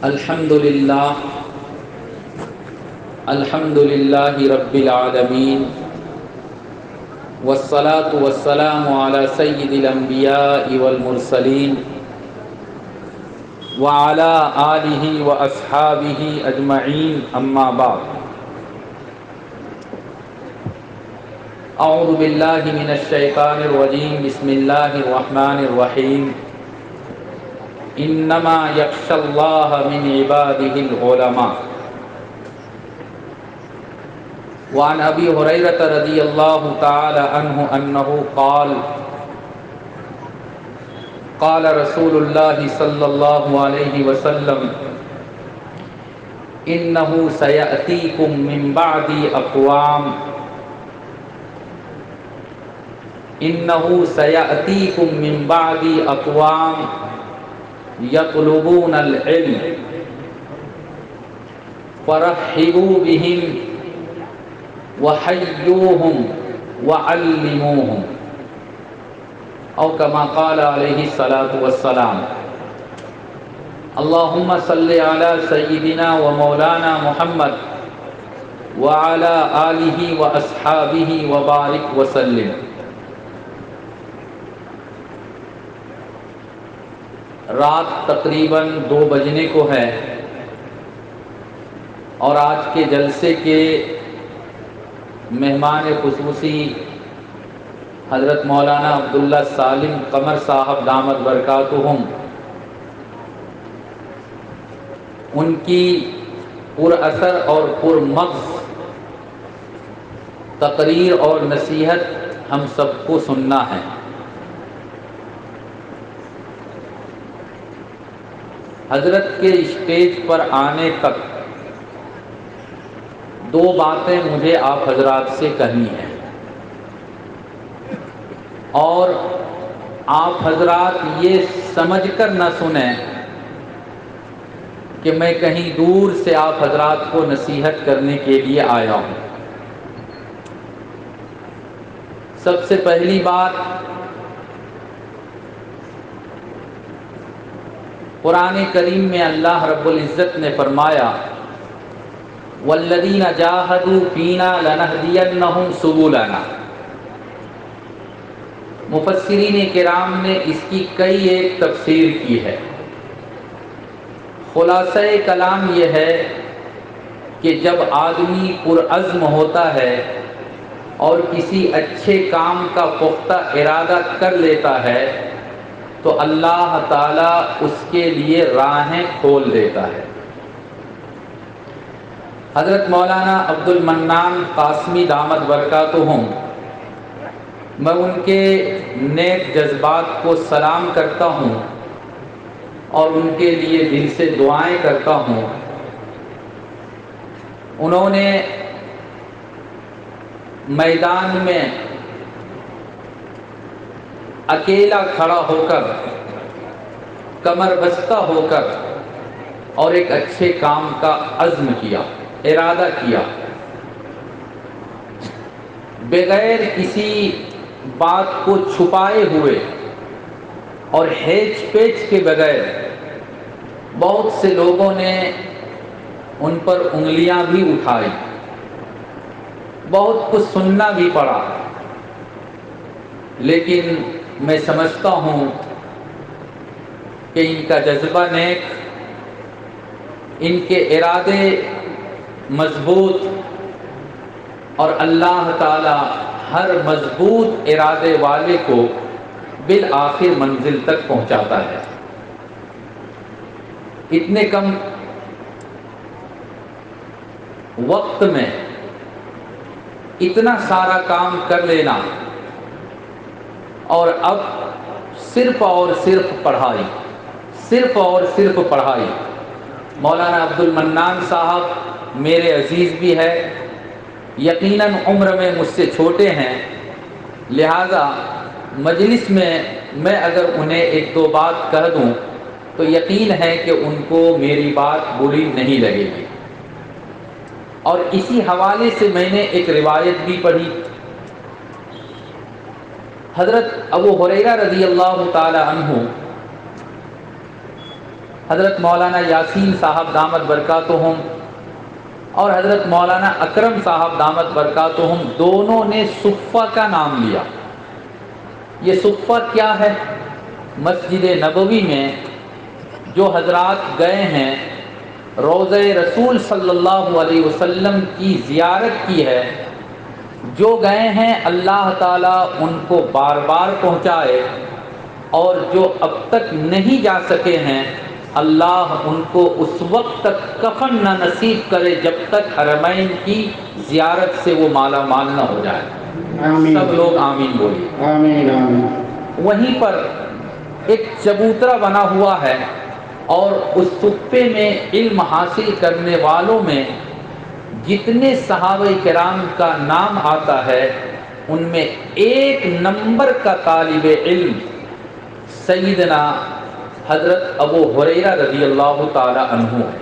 الحمد للہ رب العالمین والصلاة والسلام علی سید الانبیاء والمرسلین وعلی آلہ واصحابہ اجمعین، اما بعد۔ اعوذ باللہ من الشیطان الرجیم، بسم اللہ الرحمن الرحیم۔ انما یخشی اللہ من عبادہ العلماء۔ وعن ابی ہریرہ رضی اللہ تعالی عنہ انہ قال قال رسول اللہ صلی اللہ علیہ وسلم انہ سیأتیکم من بعدی اقوام یطلبون العلم فرحبوا بهم وحیوهم وعلموهم، او کما قال علیہ الصلاۃ والسلام۔ اللہم صل علی سیدنا و مولانا محمد وعلی آلہ واصحابہ وبارک وسلم۔ رات تقریباً 2 بجنے کو ہے، اور آج کے جلسے کے مہمان خصوصی حضرت مولانا عبداللہ سالم قمر صاحب دامت برکاتہم، ان کی پر اثر اور پر مغز تقریر اور نصیحت ہم سب کو سننا ہے۔ حضرت کے اسٹیج پر آنے تک 2 باتیں مجھے آپ حضرات سے کہنی ہیں، اور آپ حضرات یہ سمجھ کر نہ سنیں کہ میں کہیں دور سے آپ حضرات کو نصیحت کرنے کے لیے آیا ہوں۔ سب سے پہلی بات، قرآن کریم میں اللہ رب العزت نے فرمایا والذین جاہدوا فینا لنہدینہم سبلنا۔ مفسرین کرام نے اس کی کئی ایک تفسیر کی ہے۔ خلاصہ کلام یہ ہے کہ جب آدمی پرعزم ہوتا ہے اور کسی اچھے کام کا پختہ ارادہ کر لیتا ہے تو اللہ تعالیٰ اس کے لیے راہیں کھول دیتا ہے۔ حضرت مولانا عبد المنان قاسمی دامت برکاتہم، میں ان کے نیک جذبات کو سلام کرتا ہوں اور ان کے لیے دل سے دعائیں کرتا ہوں۔ انہوں نے میدان میں اکیلا کھڑا ہو کر، کمر بستہ ہو کر، اور ایک اچھے کام کا عزم کیا، ارادہ کیا، بغیر کسی بات کو چھپائے ہوئے اور ہیچ پیچ کے بغیر۔ بہت سے لوگوں نے ان پر انگلیاں بھی اٹھائی، بہت کچھ سننا بھی پڑا، لیکن میں سمجھتا ہوں کہ ان کا جذبہ نیک، ان کے ارادے مضبوط، اور اللہ تعالی ہر مضبوط ارادے والے کو بالآخر منزل تک پہنچاتا ہے۔ اتنے کم وقت میں اتنا سارا کام کر لینا، اور اب صرف اور صرف پڑھائی، صرف اور صرف پڑھائی۔ مولانا عبد المنان صاحب میرے عزیز بھی ہے، یقیناً عمر میں مجھ سے چھوٹے ہیں، لہذا مجلس میں اگر انہیں 1-2 بات کہہ دوں تو یقین ہے کہ ان کو میری بات بری نہیں لگے گی۔ اور اسی حوالے سے میں نے ایک روایت بھی پڑھی۔ حضرت ابو ہریرہ رضی اللہ تعالی عنہ حضرت مولانا یاسین صاحب دامت برکاتہم اور حضرت مولانا اکرم صاحب دامت برکاتہم دونوں نے صفہ کا نام لیا۔ یہ صفہ کیا ہے؟ مسجد نبوی میں جو حضرات گئے ہیں، روضہ رسول صلی اللہ علیہ وسلم کی زیارت کی ہے، جو گئے ہیں اللہ تعالیٰ ان کو بار بار پہنچائے، اور جو اب تک نہیں جا سکے ہیں اللہ ان کو اس وقت تک کفن نہ نصیب کرے جب تک حرمین کی زیارت سے وہ مالا مال نہ ہو جائے۔ آمین۔ سب لوگ آمین بولیے۔ آمین آمین۔ وہیں پر ایک چبوترا بنا ہوا ہے، اور اس صفے میں علم حاصل کرنے والوں میں جتنے صحابہ کرام کا نام آتا ہے ان میں 1 نمبر کا طالب علم سیدنا حضرت ابو ہریرہ رضی اللہ تعالی عنہ ہے۔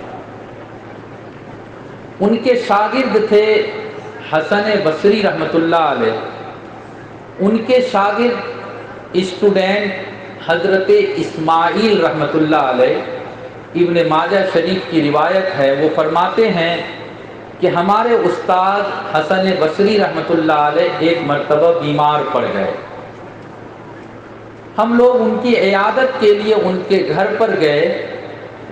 ان کے شاگرد تھے حسن بصری رحمۃ اللہ علیہ، ان کے شاگرد اسٹوڈنٹ حضرت اسماعیل رحمۃ اللہ علیہ۔ ابن ماجہ شریف کی روایت ہے، وہ فرماتے ہیں کہ ہمارے استاد حسن بصری رحمۃ اللہ علیہ ایک مرتبہ بیمار پڑ گئے، ہم لوگ ان کی عیادت کے لیے ان کے گھر پر گئے۔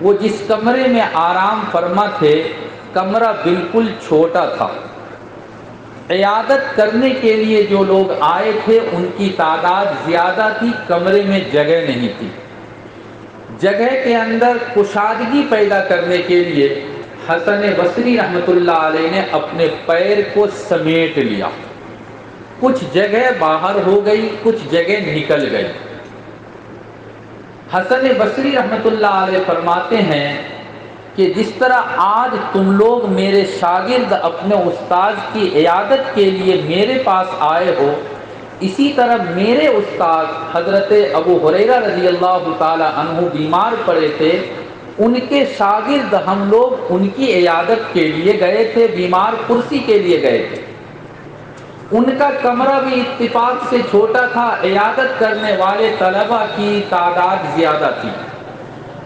وہ جس کمرے میں آرام فرما تھے کمرہ بالکل چھوٹا تھا، عیادت کرنے کے لیے جو لوگ آئے تھے ان کی تعداد زیادہ تھی، کمرے میں جگہ نہیں تھی۔ جگہ کے اندر کشادگی پیدا کرنے کے لیے حسن بصری رحمۃ اللہ علیہ نے اپنے پیر کو سمیٹ لیا، کچھ جگہ باہر ہو گئی، کچھ جگہ نکل گئی۔ حسن بصری رحمۃ اللہ علیہ فرماتے ہیں کہ جس طرح آج تم لوگ میرے شاگرد اپنے استاد کی عیادت کے لیے میرے پاس آئے ہو، اسی طرح میرے استاد حضرت ابو ہریرہ رضی اللہ تعالی عنہ بیمار پڑے تھے، ان کے شاگرد ہم لوگ ان کی عیادت کے لیے گئے تھے، بیمار کرسی کے لیے گئے تھے۔ ان کا کمرہ بھی اتفاق سے چھوٹا تھا، عیادت کرنے والے طلبہ کی تعداد زیادہ تھی۔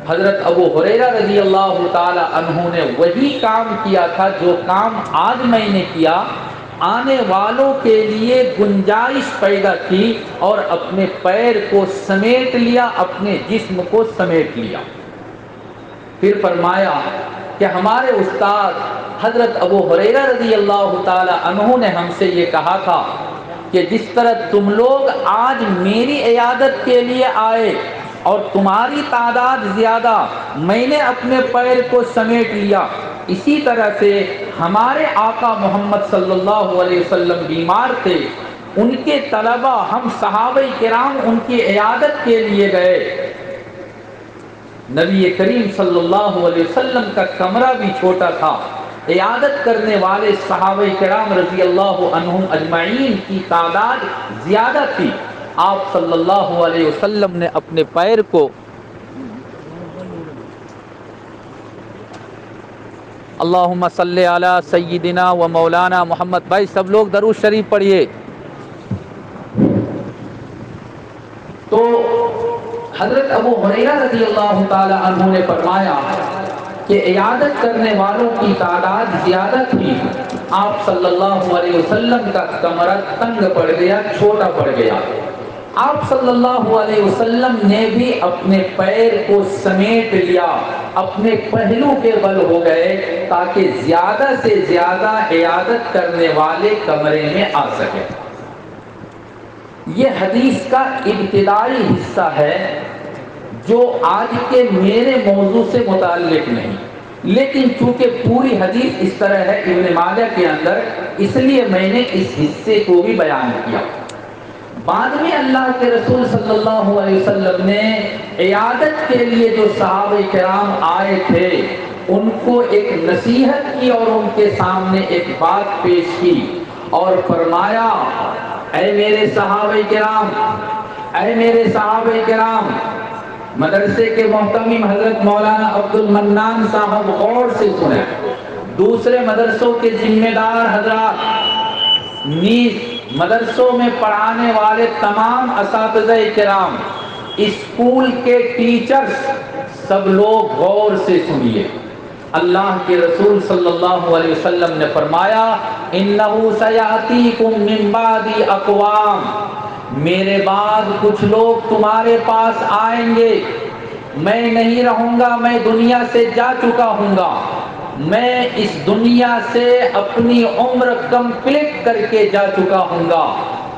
حضرت ابو ہریرہ رضی اللہ تعالی عنہ نے وہی کام کیا تھا جو کام آج میں نے کیا، آنے والوں کے لیے گنجائش پیدا کی اور اپنے پیر کو سمیٹ لیا، اپنے جسم کو سمیٹ لیا۔ پھر فرمایا کہ ہمارے استاد حضرت ابو ہریرہ رضی اللہ تعالی عنہ نے ہم سے یہ کہا تھا کہ جس طرح تم لوگ آج میری عیادت کے لیے آئے اور تمہاری تعداد زیادہ، میں نے اپنے پیر کو سمیٹ لیا، اسی طرح سے ہمارے آقا محمد صلی اللہ علیہ وسلم بیمار تھے، ان کے طلبہ ہم صحابہ کرام ان کی عیادت کے لیے گئے۔ نبی کریم صلی اللہ علیہ وسلم کا کمرہ بھی چھوٹا تھا، عیادت کرنے والے صحابہ کرام رضی اللہ عنہم اجمعین کی تعداد زیادہ تھی۔ آپ صلی اللہ علیہ وسلم نے اپنے پیر کو اللہم صلی علی سیدنا و مولانا محمد، بھائی سب لوگ درود شریف پڑھیے۔ تو حضرت ابو ہریرہ رضی اللہ تعالی عنہ نے فرمایا کہ عیادت کرنے والوں کی تعداد زیادہ تھی، آپ صلی اللہ علیہ وسلم کا کمرہ تنگ پڑ گیا، چھوٹا پڑ گیا۔ آپ صلی اللہ علیہ وسلم نے بھی اپنے پیر کو سمیٹ لیا، اپنے پہلو کے بل ہو گئے تاکہ زیادہ سے زیادہ عیادت کرنے والے کمرے میں آ سکے۔ یہ حدیث کا ابتدائی حصہ ہے جو آج کے میرے موضوع سے متعلق نہیں، لیکن چونکہ پوری حدیث اس طرح ہے ابن ماجہ کے اندر، اس لیے میں نے اس حصے کو بھی بیان کیا۔ بعد میں اللہ کے رسول صلی اللہ علیہ وسلم نے عیادت کے لیے جو صحابہ کرام آئے تھے ان کو ایک نصیحت کی اور ان کے سامنے ایک بات پیش کی اور فرمایا، اے میرے صحابہ کرام، اے میرے صحابہ کرام، مدرسے کے محتمم حضرت مولانا عبد المنان صاحب غور سے سنیں، دوسرے مدرسوں کے ذمہ دار حضرات، نیز مدرسوں میں پڑھانے والے تمام اساتذہ کرام، اسکول کے ٹیچرز، سب لوگ غور سے سنیے، اللہ کے رسول صلی اللہ علیہ وسلم نے فرمایا انہو سیاتیکم من بعدی اقوام، میرے بعد کچھ لوگ تمہارے پاس آئیں گے، میں نہیں رہوں گا، میں دنیا سے جا چکا ہوں گا، میں اس دنیا سے اپنی عمر کمپلیٹ کر کے جا چکا ہوں گا،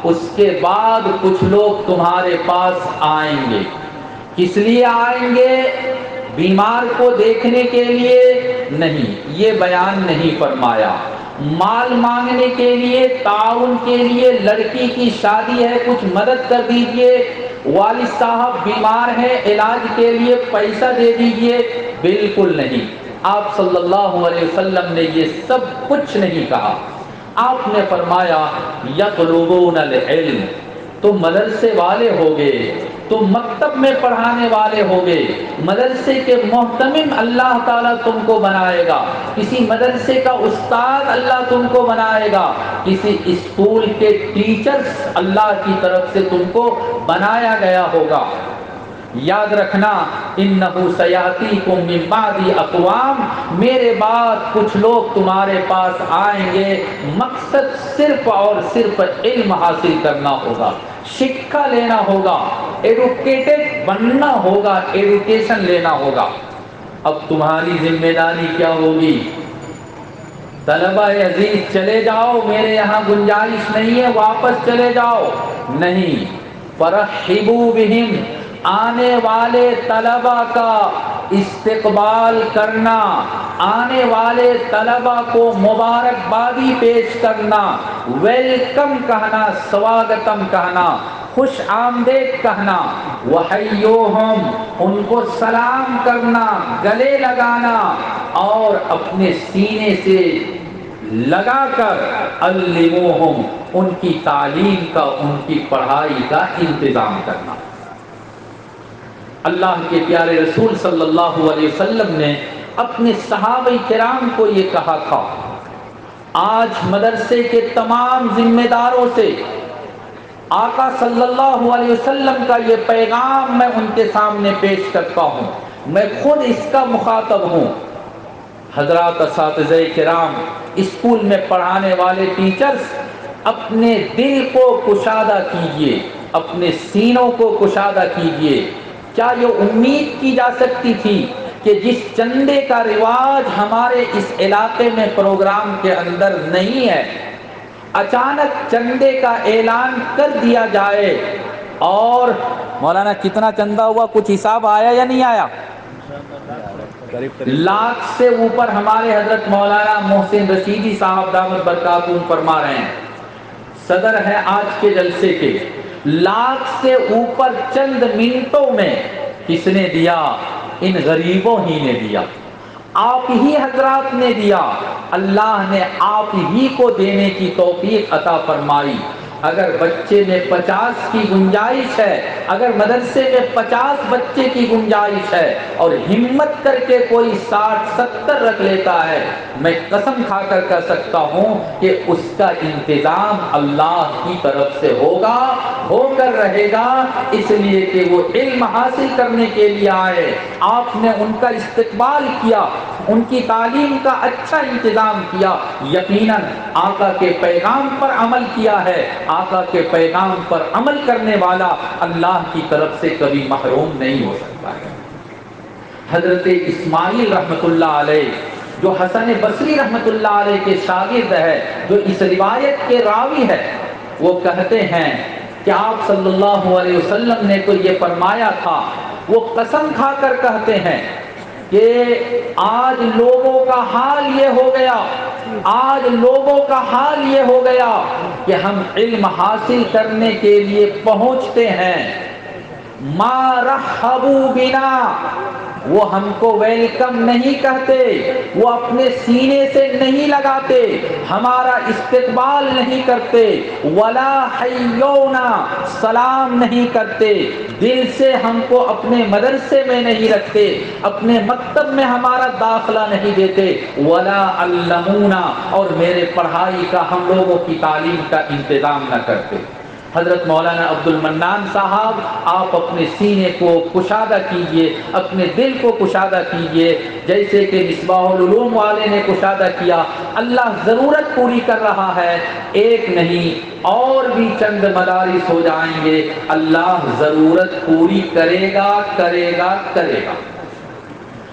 اس کے بعد کچھ لوگ تمہارے پاس آئیں گے۔ کس لیے آئیں گے؟ بیمار کو دیکھنے کے لیے نہیں، یہ بیان نہیں فرمایا، مال مانگنے کے لیے، تعاون کے لیے، لڑکی کی شادی ہے کچھ مدد کر دیجئے، والد صاحب بیمار ہیں علاج کے لیے پیسہ دے دیجئے، بالکل نہیں۔ آپ صلی اللہ علیہ وسلم نے یہ سب کچھ نہیں کہا، آپ نے فرمایا یطلبون العلم، تم مدرسے والے ہوگے، تم مکتب میں پڑھانے والے ہوگے، مدرسے کے محتمم اللہ تعالیٰ تم کو بنائے گا، کسی مدرسے کا استاد اللہ تم کو بنائے گا، کسی اسکول کے ٹیچرز اللہ کی طرف سے تم کو بنایا گیا ہوگا۔ یاد رکھنا انہو سیاتیکم من بعدی اقوام، میرے بعد کچھ لوگ تمہارے پاس آئیں گے، مقصد صرف اور صرف علم حاصل کرنا ہوگا، شکھا لینا ہوگا، ایڈوکیٹڈ بننا ہوگا، ایڈوکیشن لینا ہوگا۔ اب تمہاری ذمہ داری کیا ہوگی؟ طلبہ عزیز چلے جاؤ، میرے یہاں گنجائش نہیں ہے، واپس چلے جاؤ، نہیں، فرحبوا بہم، آنے والے طلبہ کا استقبال کرنا، آنے والے طلبہ کو مبارکبادی پیش کرنا، ویلکم کہنا، سواگتم کہنا، خوش آمدید کہنا، وحیوہم، ان کو سلام کرنا، گلے لگانا، اور اپنے سینے سے لگا کر علموہم، ان کی تعلیم کا، ان کی پڑھائی کا انتظام کرنا۔ اللہ کے پیارے رسول صلی اللہ علیہ وسلم نے اپنے صحابہ کرام کو یہ کہا تھا۔ آج مدرسے کے تمام ذمہ داروں سے آقا صلی اللہ علیہ وسلم کا یہ پیغام میں ان کے سامنے پیش کرتا ہوں، میں خود اس کا مخاطب ہوں۔ حضرات اساتذہ کرام، اسکول میں پڑھانے والے ٹیچرز، اپنے دل کو کشادہ کیجئے، اپنے سینوں کو کشادہ کیجئے۔ کیا یہ امید کی جا سکتی تھی کہ جس چندے کا رواج ہمارے اس علاقے میں پروگرام کے اندر نہیں ہے، اچانک چندے کا اعلان کر دیا جائے؟ اور مولانا کتنا چندہ ہوا، کچھ حساب آیا یا نہیں آیا؟ لاکھ سے اوپر ہمارے حضرت مولانا محسن رشیدی صاحب دامت برکاتہم فرما رہے ہیں، صدر ہے آج کے جلسے کے۔ لاکھ سے اوپر چند منٹوں میں کس نے دیا؟ ان غریبوں ہی نے دیا، آپ ہی حضرات نے دیا، اللہ نے آپ ہی کو دینے کی توفیق عطا فرمائی۔ اگر بچے میں 50 کی گنجائش ہے، اگر مدرسے میں 50 بچے کی گنجائش ہے، اور ہمت کر کے کوئی 60-70 رکھ لیتا ہے، میں قسم کھا کر کہہ سکتا ہوں کہ اس کا انتظام اللہ کی طرف سے ہوگا، ہو کر رہے گا، اس لیے کہ وہ علم حاصل کرنے کے لیے آئے، آپ نے ان کا استقبال کیا، ان کی تعلیم کا اچھا انتظام کیا، یقیناً آقا کے پیغام پر عمل کیا ہے۔ آقا کے پیغام پر عمل کرنے والا اللہ کی طرف سے کبھی محروم نہیں ہو سکتا ہے۔ حضرت اسماعیل رحمت اللہ علیہ، جو حسن بصری رحمت اللہ علیہ کے شاگرد ہے، جو اس روایت کے راوی ہے، وہ کہتے ہیں کہ آپ صلی اللہ علیہ وسلم نے تو یہ فرمایا تھا، وہ قسم کھا کر کہتے ہیں کہ آج لوگوں کا حال یہ ہو گیا، آج لوگوں کا حال یہ ہو گیا کہ ہم علم حاصل کرنے کے لیے پہنچتے ہیں، ما رحبوا بنا، وہ ہم کو ویلکم نہیں کہتے، وہ اپنے سینے سے نہیں لگاتے، ہمارا استقبال نہیں کرتے، ولا حیونا، سلام نہیں کرتے، دل سے ہم کو اپنے مدرسے میں نہیں رکھتے، اپنے مکتب میں ہمارا داخلہ نہیں دیتے، ولا علمونا، اور میرے پڑھائی کا، ہم لوگوں کی تعلیم کا انتظام نہ کرتے۔ حضرت مولانا عبد المنان صاحب، آپ اپنے سینے کو کشادہ کیجئے، اپنے دل کو کشادہ کیجئے، جیسے کہ مصباح العلوم والے نے کشادہ کیا۔ اللہ ضرورت پوری کر رہا ہے، ایک نہیں اور بھی چند مدارس ہو جائیں گے، اللہ ضرورت پوری کرے گا کرے گا کرے گا۔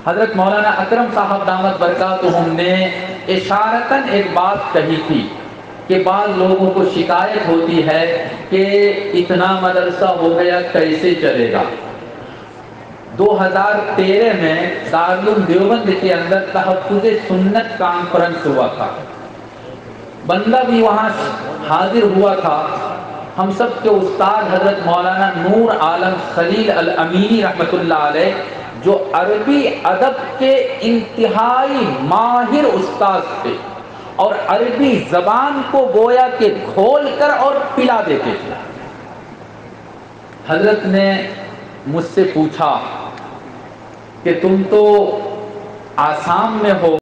حضرت مولانا اکرم صاحب دامت برکاتہم نے اشارتاً ایک بات کہی تھی کہ بعض لوگوں کو شکایت ہوتی ہے کہ اتنا مدرسہ ہو گیا کیسے چلے گا۔ 2013 میں دارالعلوم دیوبند کے اندر تحفظ سنت کانفرنس ہوا تھا، بندہ بھی وہاں حاضر ہوا تھا۔ ہم سب کے استاد حضرت مولانا نور عالم خلیل الامینی رحمۃ اللہ علیہ، جو عربی ادب کے انتہائی ماہر استاد تھے اور عربی زبان کو گویا کہ کھول کر اور پلا دیتے تھے، حضرت نے مجھ سے پوچھا کہ تم تو آسام میں ہو،